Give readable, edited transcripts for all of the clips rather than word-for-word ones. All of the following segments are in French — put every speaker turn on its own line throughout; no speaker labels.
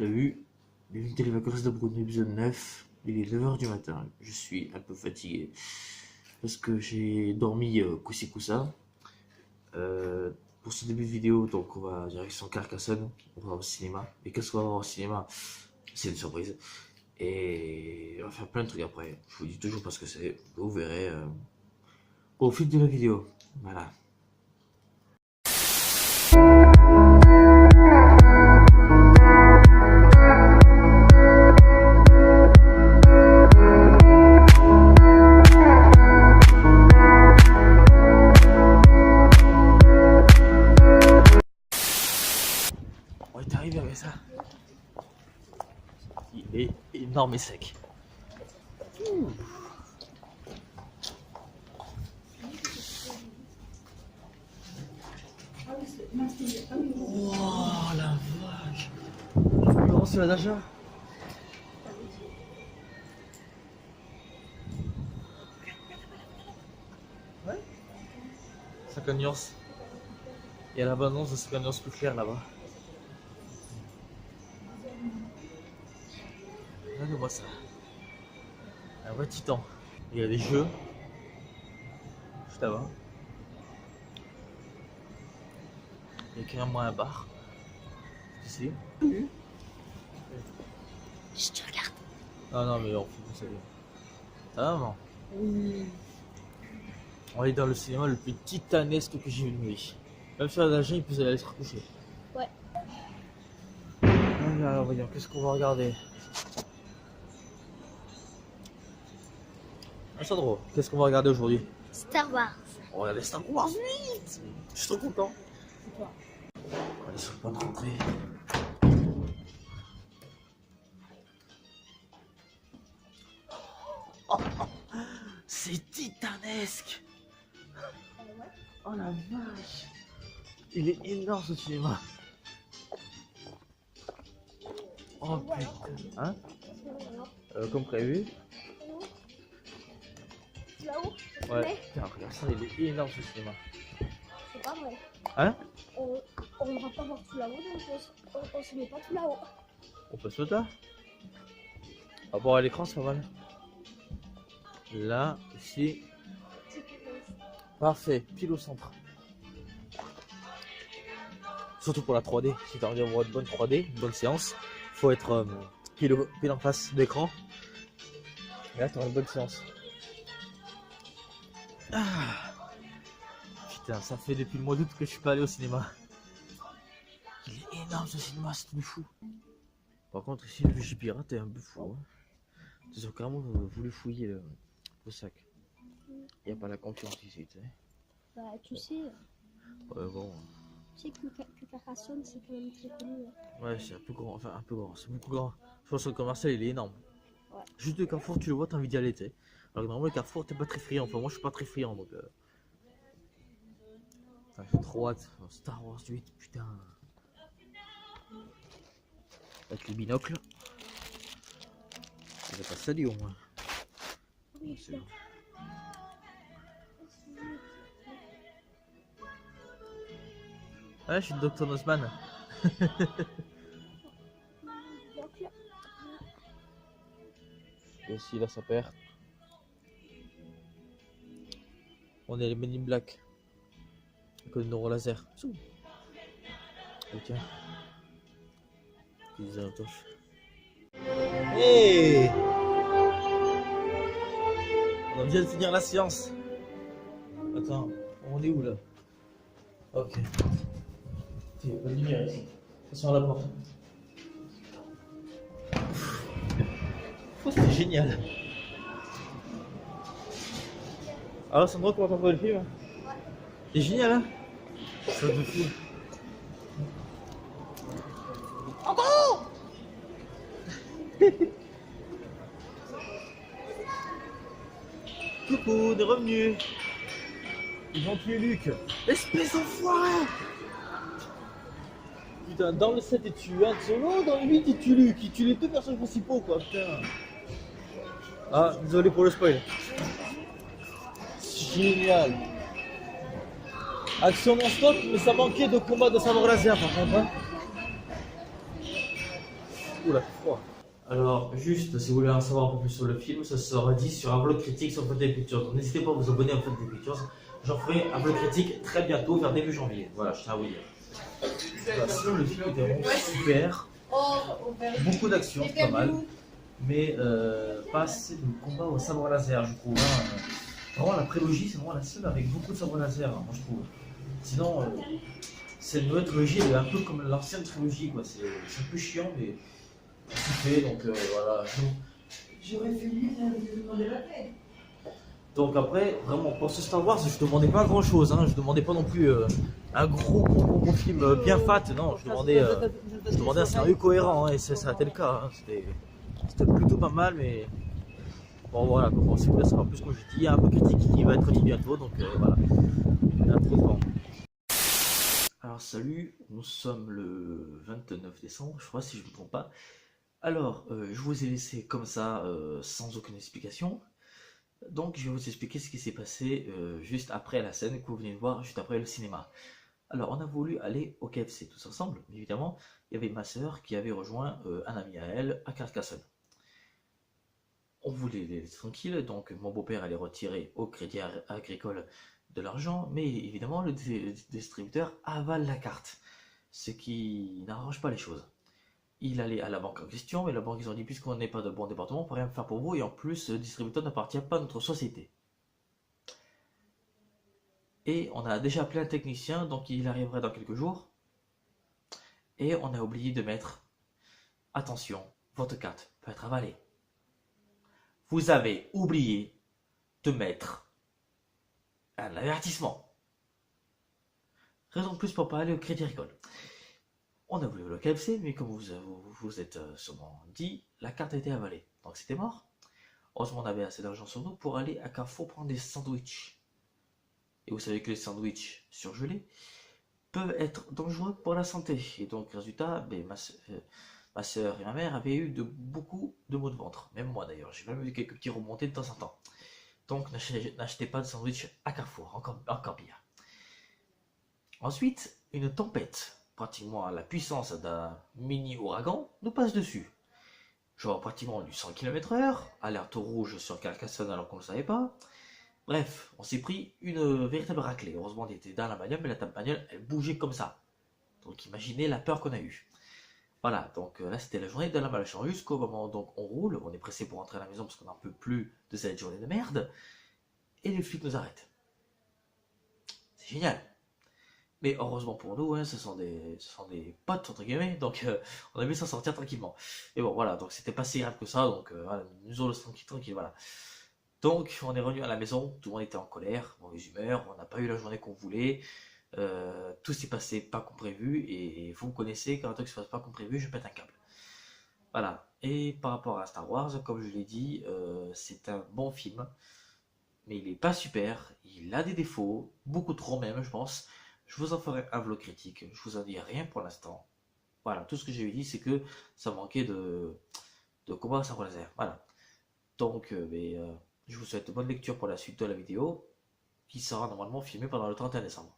Salut, bienvenue dans les vacances de Bruno, épisode 9. Il est 9h du matin, je suis un peu fatigué parce que j'ai dormi coussi coussa. Pour ce début de vidéo, donc on va direction Carcassonne, on va au cinéma. Et qu'est-ce qu'on va voir au cinéma? C'est une surprise. Et on va faire plein de trucs après. Je vous dis toujours parce que c'est, vous verrez au fil de la vidéo. Voilà. On est arrivé avec ça. Il est énorme et sec. Ouh. Oh la vache. Comment c'est la nageur? Ouais. 50 nuances. Il y a l'abondance de 50 nuances plus claires là-bas. Regardez-moi ça. Un vrai titan. Il y a des jeux. Juste là-bas. Il y a carrément un bar. Ici.
Je te regarde.
Non, mais on fout ça. Ça va, non?
Oui.
On est dans le cinéma le plus titanesque que j'ai vu de ma vie. Même sur la nage, il peut aller se recoucher.
Ouais.
Alors, voyons, qu'est-ce qu'on va regarder? Ah, Sandro, qu'est-ce qu'on va regarder aujourd'hui?
Star Wars.
On va regarder Star Wars 8. Je suis trop content.
C'est toi.
On va aller sur le point de rentrée. C'est titanesque. Oh la vache. Il est énorme ce cinéma. Oh putain. Hein? Comme prévu.
Là-haut?
Ouais. Putain, regarde ça, il est énorme ce cinéma.
C'est pas vrai.
Hein?
On ne va pas voir tout là-haut, donc on se met pas tout là-haut.
On peut se mettre là? Ah bon, à l'écran, c'est pas mal. Là, ici. Parfait, pile au centre. Surtout pour la 3D. Si tu as envie d'avoir une bonne 3D, une bonne séance, faut être pile en face de l'écran. Et là, tu auras une bonne séance. Ah. Putain, ça fait depuis le mois d'août que je suis pas allé au cinéma. Il est énorme ce cinéma, c'est tout fou. Par contre, ici, le VG Pirate est un peu fou. Hein. Ils ont carrément voulu fouiller le sac. Il n'y a pas la confiance ici, tu sais.
Bah, tu sais.
Ouais, bon.
Tu sais que Carcassonne, c'est quand même très connu. Hein.
Ouais, c'est un peu grand, enfin un peu grand, c'est beaucoup grand. Je pense que le commercial il est énorme.
Ouais.
Juste le Carrefour, tu le vois, t'as envie d'y aller, tu sais. Alors que normalement, le Carrefour, t'es pas très friand. Enfin, moi, je suis pas très friand donc. Enfin, j'ai trop hâte. Star Wars 8, putain. Avec les binocles. Il va pas se salir au moins.
Oui,
C'est bon. Ouais, je suis le Dr Nosman. Et aussi là, ça perd. On est les Men in Black. Avec le neuro laser. Et tiens. Ils ont touche. Hey! On vient de finir la séance. Attends, on est où là? Ok. Il n'y a pas de lumière ici. Attention à la porte. Oh, c'est génial. Alors Sandro, comment t'as trouvé le film? Ouais. C'est génial, hein? Ça de fou. Encore. Coucou, on est revenu. Ils ont tué Luc. Espèce d'enfoiré. Putain, dans le 7 il tue Han Solo, dans le 8 il tue Luke, il tue les deux personnages principaux quoi, putain. Ah, désolé pour le spoil. Génial. Action non-stop, mais ça manquait de combat de sabre laser par contre. Hein.
Oula, froid.
Alors, juste, si vous voulez en savoir un peu plus sur le film, ça sera dit sur un vlog critique sur Funday Pictures. Donc, n'hésitez pas à vous abonner à Funday Pictures. J'en ferai un vlog critique très bientôt, vers début janvier. Voilà, je tiens à vous dire. Voilà, sinon, le film était vraiment super. Beaucoup d'action, pas mal. Mais pas assez de combat au sabre laser, je trouve. Hein. Vraiment, la prélogie, c'est vraiment la seule avec beaucoup de sabre laser, hein, moi je trouve. Sinon, cette nouvelle trilogie, elle est un peu comme l'ancienne trilogie, quoi. C'est un peu chiant, mais c'est fait, donc voilà. J'aurais fait mieux de demander la paix. Donc après, vraiment, pour ce Star Wars, je demandais pas grand chose, hein. Je demandais pas non plus un gros film bien fat, non, je demandais un scénario cohérent, hein, et ça a été le cas. Hein. C'était plutôt pas mal, mais bon voilà, comment si vous voulez savoir plus, comme je dis, il y a un peu critique qui va être dit bientôt, donc voilà, il y a trop de temps. Alors salut, nous sommes le 29 décembre, je crois si je ne me trompe pas. Alors, je vous ai laissé comme ça, sans aucune explication. Donc je vais vous expliquer ce qui s'est passé juste après la scène que vous venez de voir, juste après le cinéma. Alors on a voulu aller au KFC tous ensemble, mais évidemment, il y avait ma soeur qui avait rejoint un ami à elle à Carcassonne. On voulait les laisser tranquilles, donc mon beau-père allait retirer au crédit agricole de l'argent, mais évidemment le distributeur avale la carte, ce qui n'arrange pas les choses. Il allait à la banque en question, mais la banque ils ont dit puisqu'on n'est pas de bon département, on ne peut rien faire pour vous, et en plus le distributeur n'appartient pas à notre société. Et on a déjà appelé un technicien, donc il arriverait dans quelques jours, et on a oublié de mettre attention, votre carte peut être avalée. Vous avez oublié de mettre un avertissement. Raison de plus pour pas aller au crédit agricole. On a voulu le KFC, mais comme vous êtes sûrement dit, la carte a été avalée. Donc c'était mort. Heureusement, on avait assez d'argent sur nous pour aller à Carrefour prendre des sandwichs. Et vous savez que les sandwichs surgelés peuvent être dangereux pour la santé. Et donc, résultat, ma soeur et ma mère avaient eu beaucoup de maux de ventre. Même moi d'ailleurs, j'ai même eu quelques petits remontées de temps en temps. Donc, n'achetez pas de sandwich à Carrefour, encore pire. Ensuite, une tempête, pratiquement à la puissance d'un mini ouragan, nous passe dessus. Genre pratiquement du 100 km/h, alerte rouge sur Carcassonne alors qu'on ne le savait pas. Bref, on s'est pris une véritable raclée. Heureusement, on était dans la bagnole, mais la bagnole, elle bougeait comme ça. Donc imaginez la peur qu'on a eue. Voilà, donc là c'était la journée de la malchance. Jusqu'au moment donc on roule, on est pressé pour rentrer à la maison parce qu'on n'en peut plus de cette journée de merde. Et les flics nous arrêtent. C'est génial. Mais heureusement pour nous, hein, ce sont des potes entre guillemets, donc on a pu s'en sortir tranquillement. Et bon voilà, donc c'était pas si grave que ça, donc voilà, nous on tranquille, voilà. Donc on est revenu à la maison, tout le monde était en colère, mauvaise humeur, on n'a pas eu la journée qu'on voulait, tout s'est passé pas comme prévu, et vous me connaissez, quand un truc se passe pas comme prévu, je pète un câble. Voilà, et par rapport à Star Wars, comme je l'ai dit, c'est un bon film, mais il est pas super, il a des défauts, beaucoup trop même je pense. Je vous en ferai un vlog critique, je vous en dis rien pour l'instant. Voilà, tout ce que j'ai dit c'est que ça manquait de combat à sabre laser, voilà. Donc, je vous souhaite bonne lecture pour la suite de la vidéo, qui sera normalement filmée pendant le 31 décembre.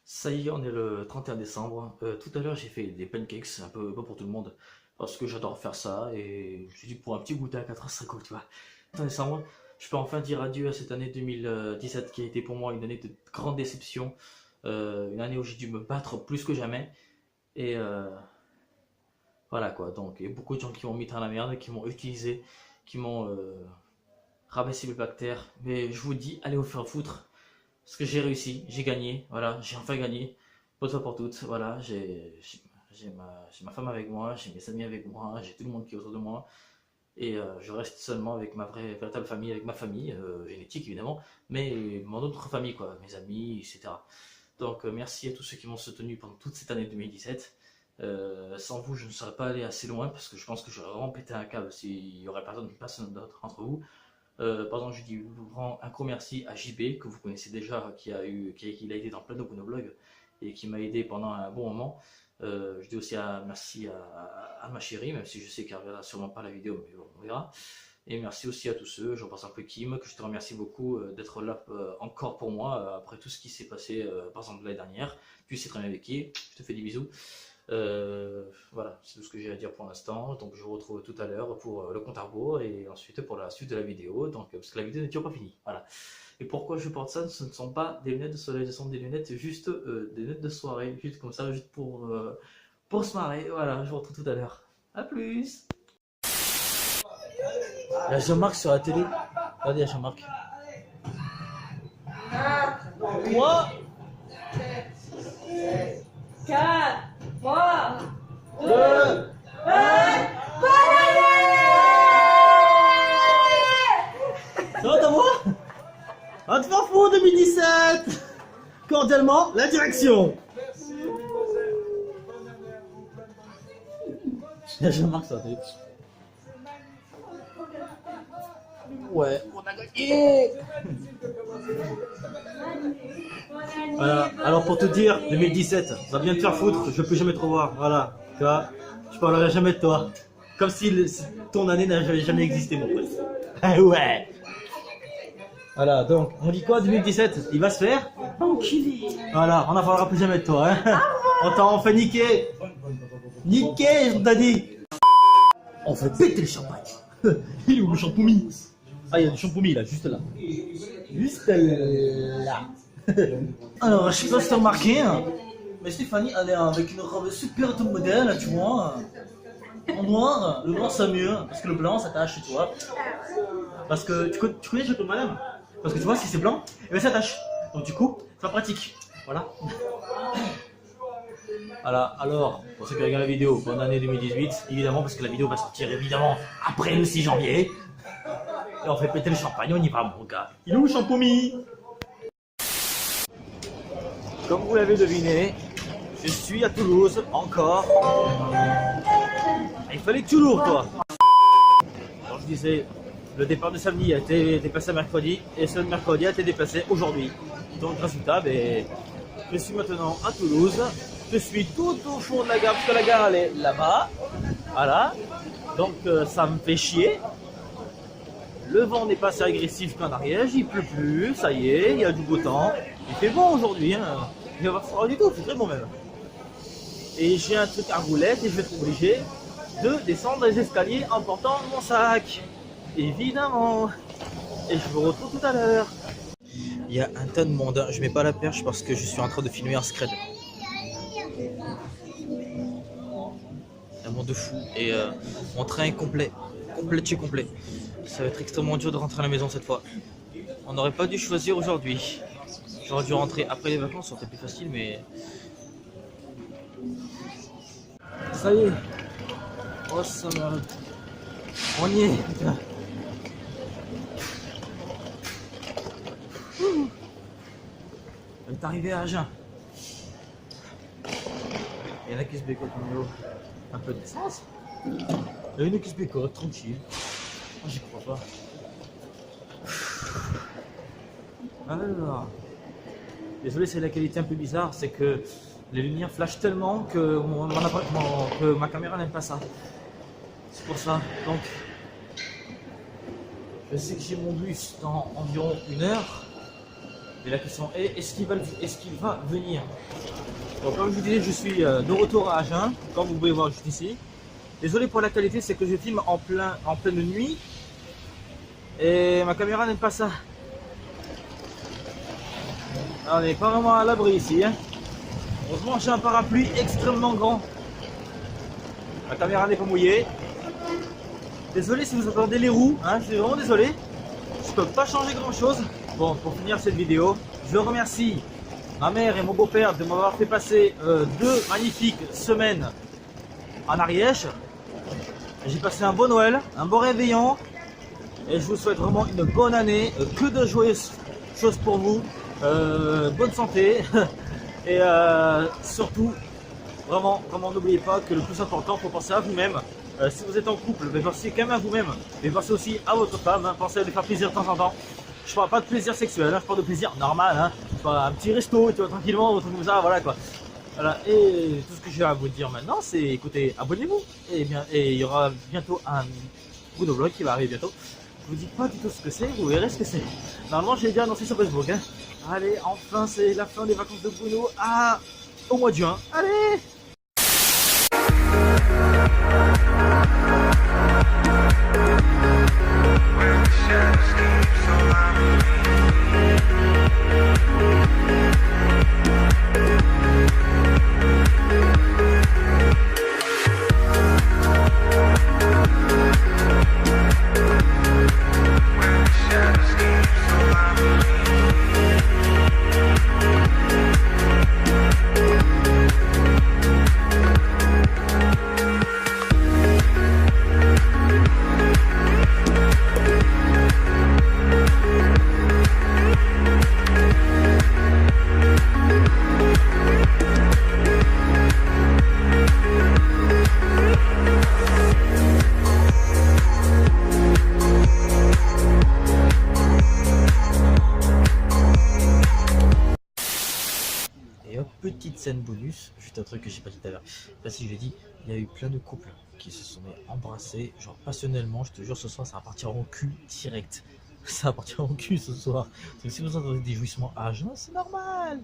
Ça y est, on est le 31 décembre. Tout à l'heure, j'ai fait des pancakes, un peu pour tout le monde, parce que j'adore faire ça, et je me suis dit que pour un petit goûter à 4 heures, c'est cool, tu vois. 31 décembre, je peux enfin dire adieu à cette année 2017 qui a été pour moi une année de grande déception, une année où j'ai dû me battre plus que jamais, et voilà quoi. Donc, il y a beaucoup de gens qui m'ont mis dans la merde, qui m'ont utilisé, qui m'ont rabaissé mes bactères, mais je vous dis, allez vous faire foutre, parce que j'ai réussi, j'ai gagné, voilà, j'ai enfin gagné, bonne fois pour toutes, voilà, j'ai ma femme avec moi, j'ai mes amis avec moi, j'ai tout le monde qui est autour de moi, et je reste seulement avec ma véritable famille, avec ma famille, génétique évidemment, mais mon autre famille quoi, mes amis, etc. Donc merci à tous ceux qui m'ont soutenu pendant toute cette année 2017. Sans vous, je ne serais pas allé assez loin parce que je pense que j'aurais vraiment pété un câble s'il y aurait personne d'autre entre vous. Par exemple, je dis vraiment un gros merci à JB que vous connaissez déjà, qui a été dans plein de vlogs et qui m'a aidé pendant un bon moment. Je dis aussi merci à ma chérie, même si je sais qu'elle ne regardera sûrement pas la vidéo, mais bon, on verra. Et merci aussi à tous ceux, j'en pense un peu Kim, que je te remercie beaucoup d'être là encore pour moi, après tout ce qui s'est passé par exemple l'année dernière. Tu sais très bien avec qui, je te fais des bisous. Voilà, c'est tout ce que j'ai à dire pour l'instant. Donc je vous retrouve tout à l'heure pour le compte à rebours et ensuite pour la suite de la vidéo. Donc, parce que la vidéo n'est toujours pas finie. Voilà. Et pourquoi je porte ça? Ce ne sont pas des lunettes de soleil, ce sont des lunettes juste des lunettes de soirée, juste comme ça, juste pour se marrer. Voilà, je vous retrouve tout à l'heure. A plus. Il y a Jean-Marc sur la télé. Regardez, il y a Jean-Marc. 3,
4, 3,
2, 1. Ça va, t'as moi? Un de fou 2017. Cordialement, la direction. Il y a Jean-Marc sur la télé. Ouais, on a gagné. Voilà, alors pour te dire, 2017, va bien te faire foutre, je veux plus jamais te revoir, voilà, tu vois, je parlerai jamais de toi, comme si ton année n'avait jamais existé mon pote. Ouais. Voilà, donc, on dit quoi 2017, il va se faire enculé. Voilà, on n'en parlera plus jamais de toi, hein. On t'a enfin niqué. Niqué, on t'a dit. On fait péter le champagne. Il est où le champoumi? Ah, il y a du champoumi là, juste là. Juste là. Alors, je sais pas si t'as remarqué, hein, mais Stéphanie, elle est avec une robe super top modèle, tu vois. En noir, le noir c'est mieux, parce que le blanc ça tâche chez toi. Parce que tu connais Jean-Claude Van Damme? Parce que tu vois, si c'est blanc, et bien ça tâche. Donc du coup, c'est pas pratique. Voilà. Voilà, alors, pour ceux qui regardent la vidéo, bonne année 2018, évidemment, parce que la vidéo va sortir évidemment après le 6 janvier. Et on fait péter le champagne, on y va mon gars. Il est où le champoumi? Comme vous l'avez deviné, je suis à Toulouse, encore. Il fallait que tu l'ouvres, toi. Alors je disais, le départ de samedi a été déplacé à mercredi, et ce mercredi a été déplacé aujourd'hui. Donc résultat, je suis maintenant à Toulouse. Je suis tout au fond de la gare, parce que la gare elle est là-bas. Voilà. Donc ça me fait chier. Le vent n'est pas assez agressif qu'en Ariège, il pleut plus, ça y est, il y a du beau temps. Il fait bon aujourd'hui, hein. Il va pas froid du tout, il fait très bon même. Et j'ai un truc à roulette et je vais être obligé de descendre les escaliers en portant mon sac. Évidemment. Et je vous retrouve tout à l'heure. Il y a un tas de monde, je mets pas la perche parce que je suis en train de filmer un scred. Un monde de fou et mon train est complet, chez complet. Ça va être extrêmement dur de rentrer à la maison cette fois. On n'aurait pas dû choisir aujourd'hui. J'aurais dû rentrer après les vacances, ça aurait été plus facile, mais... Ça y est. Oh, ça me... On y est, putain. On est arrivé à Agen. Il y en a qui se bécotent un peu d'essence. Il y en a qui se bécotent, tranquille. Moi j'y crois pas. Alors, désolé, c'est la qualité un peu bizarre, c'est que les lumières flashent tellement que, que ma caméra n'aime pas ça. C'est pour ça. Donc, je sais que j'ai mon bus dans environ 1 heure. Mais la question est, est-ce qu'il va venir? Donc, comme je vous disais, je suis de retour à Agen, comme vous pouvez voir juste ici. Désolé pour la qualité, c'est que je filme en pleine nuit. Et ma caméra n'aime pas ça. On n'est pas vraiment à l'abri ici. Hein. Heureusement, j'ai un parapluie extrêmement grand. La caméra n'est pas mouillée. Désolé si vous entendez les roues. Hein, je suis vraiment désolé. Je peux pas changer grand chose. Bon, pour finir cette vidéo, je remercie ma mère et mon beau-père de m'avoir fait passer 2 magnifiques semaines en Ariège. J'ai passé un bon Noël, un bon réveillon. Et je vous souhaite vraiment une bonne année, que de joyeuses choses pour vous, bonne santé et surtout, vraiment n'oubliez pas que le plus important, il faut penser à vous-même. Si vous êtes en couple, pensez quand même à vous-même, mais pensez aussi à votre femme, hein, pensez à lui faire plaisir de temps en temps. Je parle pas de plaisir sexuel, hein, je parle de plaisir normal, hein, un petit resto, tu vois, tranquillement, un truc comme ça, voilà quoi. Voilà, et tout ce que j'ai à vous dire maintenant, c'est écoutez, abonnez-vous, et il y aura bientôt un vlog qui va arriver bientôt. Je vous dis pas du tout ce que c'est, vous verrez ce que c'est. Normalement, j'ai déjà annoncé sur Facebook. Hein. Allez, enfin, c'est la fin des vacances de Bruno au mois de juin. Allez! scène bonus, juste un truc que j'ai pas dit tout à l'heure. Là, si je l'ai dit, il y a eu plein de couples qui se sont embrassés, genre passionnellement. Je te jure, ce soir, ça va partir en cul direct. Ça va partir en cul ce soir. Donc, si vous entendez des jouissements à jeun, c'est normal.